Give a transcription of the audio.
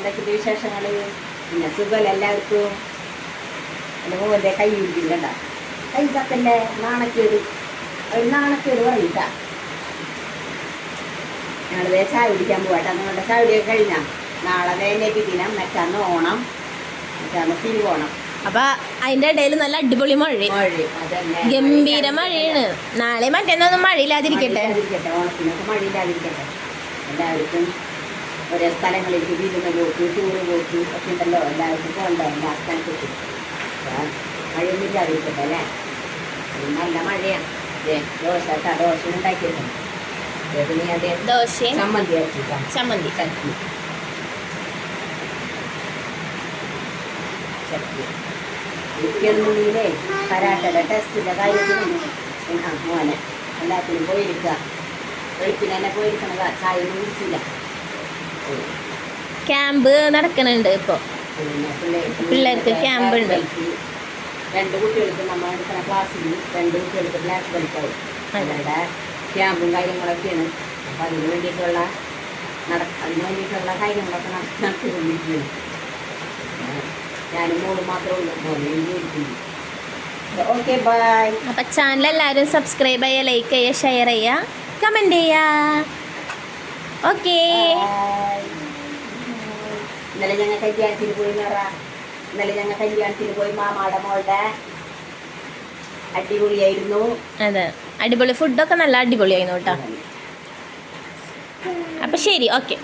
എന്തൊക്കെയുണ്ട് വിശേഷങ്ങൾ? പിന്നെ സുഖമല്ല എല്ലാവർക്കും? എൻ്റെ മോൻ്റെ കൈ ഇരിക്കണ്ട, കൈ ചത്തല്ലേ, നാണക്കേട്, ഒരു നാണക്കേട് പറയിട്ടാ. ഞങ്ങളിതേ ചായ കുടിക്കാൻ പോകട്ടെ. നിങ്ങളുടെ ചായ കുടിയൊക്കെ കഴിഞ്ഞാൽ നാളെ വേനേക്ക് ദിനം, മറ്റന്ന് ഓണം, മറ്റന്ന് തിരുവോണം. അപ്പൊ അതിന്റെ ഇടയിൽ നല്ല അടിപൊളി മഴ, ഗംഭീര മഴയാണ്. നാളെ മറ്റന്നൊന്നും മഴയില്ലാതിരിക്കട്ടെ. ഓണത്തിനൊക്കെ മഴയില്ലാതിരിക്കട്ടെ. എല്ലാവർക്കും ഓരോ സ്ഥലങ്ങളിലേക്ക് വിരുന്ന് പോക്ക്, ടൂറ് പോക്ക് ഒക്കെ ഉണ്ടല്ലോ. എല്ലാവർക്കും പോകണ്ടേ എല്ലാ സ്ഥലത്തേക്കും. മഴയൊന്നും ഇല്ലാതിരിക്കട്ടെ അല്ലേ. നല്ല മഴയാണ്. ദോശ ഉണ്ടാക്കിയിട്ടുണ്ട്. ദോശ, ചമ്മന്തി, ചമ്മന്തി, ചട്നി. ഇരിക്കുന്നില്ലേ കരാട്ടയുടെ ടെസ്റ്റിൻ്റെ കാര്യത്തിനും മോനെ എല്ലാത്തിനും പോയിരിക്കുക. വെളുപ്പിന് തന്നെ പോയിരിക്കണതാ. ചായ ഒന്നും കുടിച്ചില്ല. ക്യാമ്പ് നടക്കുന്നുണ്ട് ഇപ്പൊ. പിള്ളേർക്ക് ക്യാമ്പ് ഉണ്ട്. 2 കുട്ടികൾക്ക് നമ്മൾ എടുക്കുന്ന ക്ലാസ്സിൽ 2 കുട്ടികൾക്ക് ബ്ലാക്ക് ബെൽറ്റ് ആവും. അവരുടെ ക്യാമ്പും കാര്യങ്ങളൊക്കെയാണ്. അപ്പം അതിന് വേണ്ടിയിട്ടുള്ള കാര്യങ്ങളൊക്കെ നടത്തിക്കൊണ്ടിരിക്കുകയാണ്. ഞാനും മോളും മാത്രമേ ഉള്ളൂ. മോനെയും ജോലിക്കുന്നു. Okay, bye. അപ്പൊ ചാനൽ എല്ലാവരും സബ്സ്ക്രൈബ് ചെയ്യുക, ലൈക്ക് ചെയ്യുക, ഷെയർ ചെയ്യുക, കമന്റ് ചെയ്യുക. ഓക്കെ. ഇന്നലെ ഞങ്ങൾ കല്യാണത്തിന് പോയി മാമാടെ മോളുടെ അടിപൊളിയായിരുന്നു. അതെ, അടിപൊളി ഫുഡൊക്കെ നല്ല അടിപൊളിയായിരുന്നു കേട്ടോ. അപ്പൊ ശരി, ഓക്കെ.